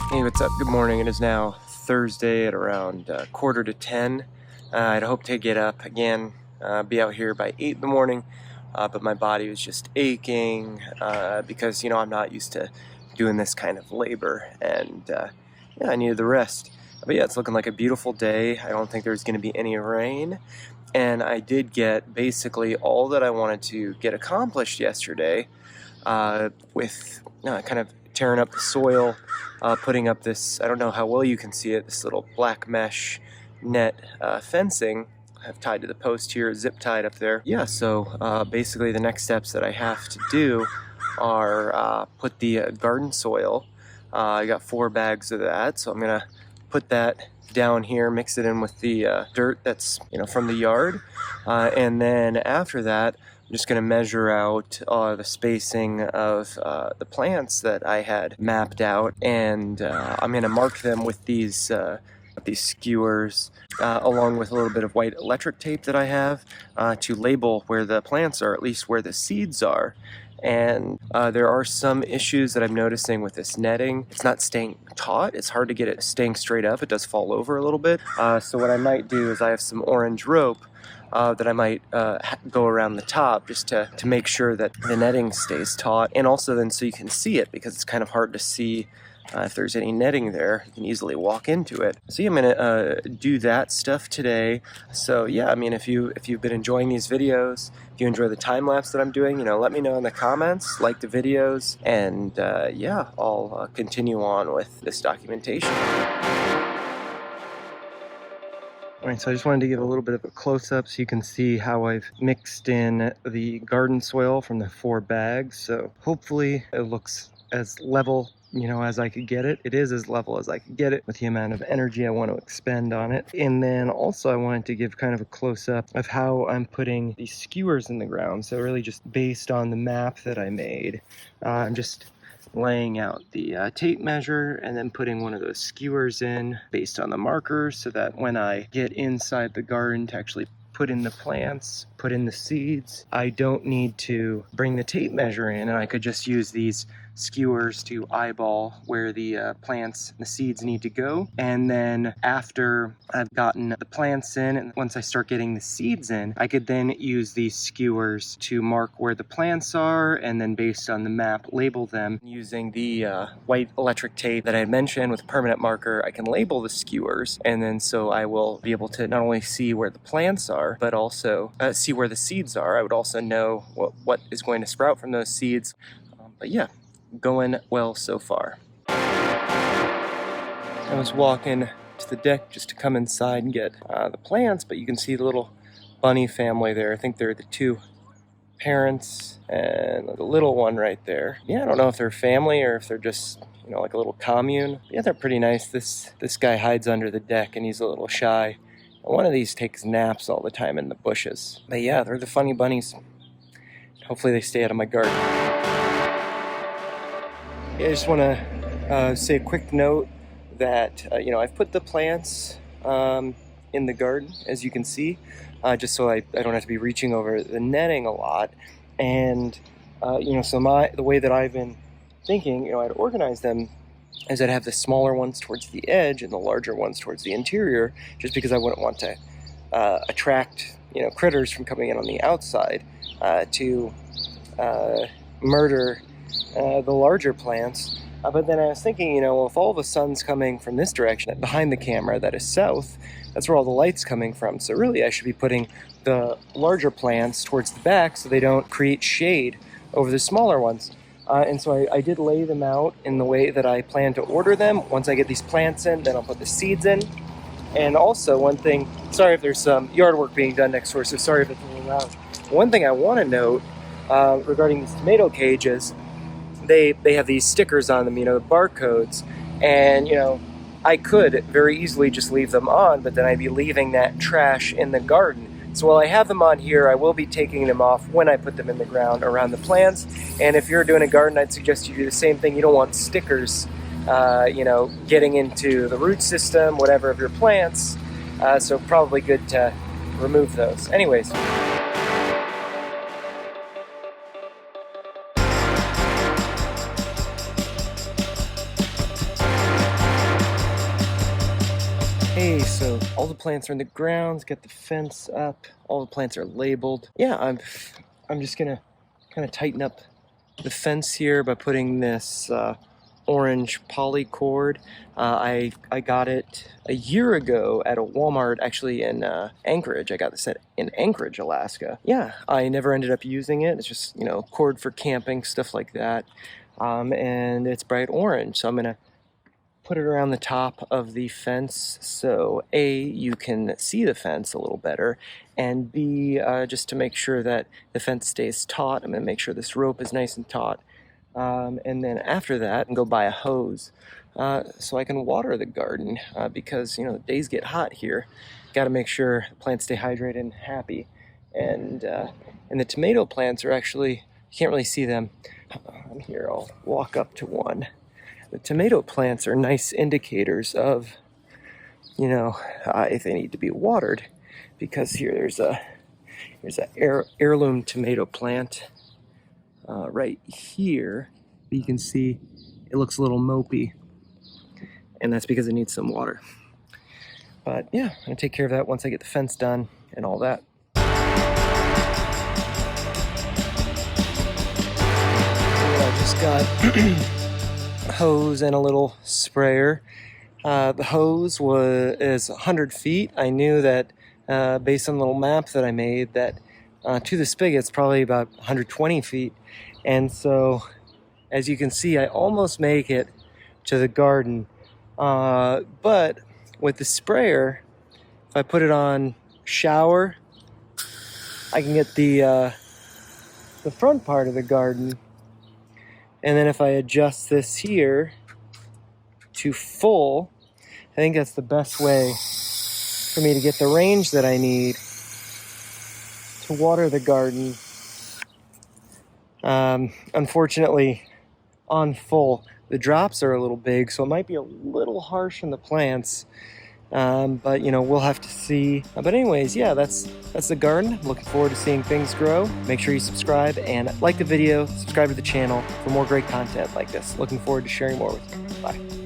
Hey, what's up? Good morning. It is now Thursday at around quarter to 10. I'd hoped to get up again, be out here by 8 in the morning, but my body was just aching because, I'm not used to doing this kind of labor, and yeah, I needed the rest. But yeah, it's looking like a beautiful day. I don't think there's going to be any rain, and I did get basically all that I wanted to get accomplished yesterday with kind of tearing up the soil, putting up this, I don't know how well you can see it, this little black mesh net fencing I've tied to the post here, zip tied up there. Yeah, so basically the next steps that I have to do are put the garden soil. I got 4 bags of that, so I'm gonna put that down here, mix it in with the dirt that's from the yard, and then after that I'm just going to measure out the spacing of the plants that I had mapped out, and I'm going to mark them with these skewers, along with a little bit of white electric tape that I have to label where the plants are, at least where the seeds are. And there are some issues that I'm noticing with this netting. It's not staying taut. It's hard to get it staying straight up. It does fall over a little bit. So what I might do is I have some orange rope that I might go around the top just to make sure that the netting stays taut, and also then so you can see it, because it's kind of hard to see if there's any netting there. You can easily walk into it. So yeah, I'm gonna do that stuff today. So yeah, I mean, if you've been enjoying these videos, if you enjoy the time lapse that I'm doing, let me know in the comments, like the videos, and yeah, I'll continue on with this documentation. Alright, so I just wanted to give a little bit of a close-up so you can see how I've mixed in the garden soil from the 4 bags. So hopefully it looks as level, as I could get it. It is as level as I could get it with the amount of energy I want to expend on it. And then also I wanted to give kind of a close-up of how I'm putting these skewers in the ground. So really just based on the map that I made, I'm just laying out the tape measure and then putting one of those skewers in based on the markers, so that when I get inside the garden to actually put in the plants, put in the seeds, I don't need to bring the tape measure in, and I could just use these skewers to eyeball where the plants and the seeds need to go. And then after I've gotten the plants in, and once I start getting the seeds in, I could then use these skewers to mark where the plants are, and then based on the map label them using the white electric tape that I had mentioned with a permanent marker. I can label the skewers, and then so I will be able to not only see where the plants are, but also see where the seeds are. I would also know what is going to sprout from those seeds. But yeah, going well so far. I was walking to the deck just to come inside and get the plants, but you can see the little bunny family there. I think they're the 2 parents and the little one right there. Yeah, I don't know if they're family or if they're just like a little commune. Yeah, they're pretty nice. This guy hides under the deck and he's a little shy. One of these takes naps all the time in the bushes. But yeah, they're the funny bunnies. Hopefully they stay out of my garden. Yeah, I just want to say a quick note that I've put the plants in the garden, as you can see, just so I don't have to be reaching over the netting a lot. And so the way that I've been thinking, I'd organize them is I'd have the smaller ones towards the edge and the larger ones towards the interior, just because I wouldn't want to attract critters from coming in on the outside to murder the larger plants. But then I was thinking, well, if all the sun's coming from this direction, behind the camera, that is south, that's where all the light's coming from. So really I should be putting the larger plants towards the back so they don't create shade over the smaller ones. And so I did lay them out in the way that I plan to order them. Once I get these plants in, then I'll put the seeds in. And also one thing, sorry if there's some yard work being done next door, so sorry if it's a little loud. One thing I want to note regarding these tomato cages, they have these stickers on them, the barcodes, and I could very easily just leave them on, but then I'd be leaving that trash in the garden. So while I have them on here, I will be taking them off when I put them in the ground around the plants. And if you're doing a garden, I'd suggest you do the same thing. You don't want stickers, getting into the root system, whatever, of your plants. So probably good to remove those. Anyways. Hey, so all the plants are in the ground, get the fence up, all the plants are labeled. Yeah, I'm just gonna kind of tighten up the fence here by putting this orange poly cord. I got it a year ago at a Walmart, actually in Anchorage. I got this in Anchorage, Alaska. Yeah, I never ended up using it. It's just, you know, cord for camping, stuff like that. And it's bright orange, so I'm gonna put it around the top of the fence so A, you can see the fence a little better, and B, just to make sure that the fence stays taut. I'm going to make sure this rope is nice and taut. And then after that, go buy a hose so I can water the garden because, you know, the days get hot here. Got to make sure the plants stay hydrated and happy. And the tomato plants are actually, you can't really see them. I'm here, I'll walk up to one. The tomato plants are nice indicators of, you know, if they need to be watered, because here there's a heirloom tomato plant right here. You can see it looks a little mopey, and that's because it needs some water. But yeah, I'm gonna take care of that once I get the fence done and all that. I just got hose and a little sprayer. The hose is 100 feet. I knew that based on the little map that I made that to the spigot it's probably about 120 feet. And so as you can see, I almost make it to the garden. But with the sprayer, if I put it on shower, I can get the front part of the garden. And then if I adjust this here to full, I think that's the best way for me to get the range that I need to water the garden. Unfortunately, on full, the drops are a little big, so it might be a little harsh on the plants. But you know, we'll have to see. But anyways, yeah, that's the garden. Looking forward to seeing things grow. Make sure you subscribe and like the video, subscribe to the channel for more great content like this. Looking forward to sharing more with you. Bye.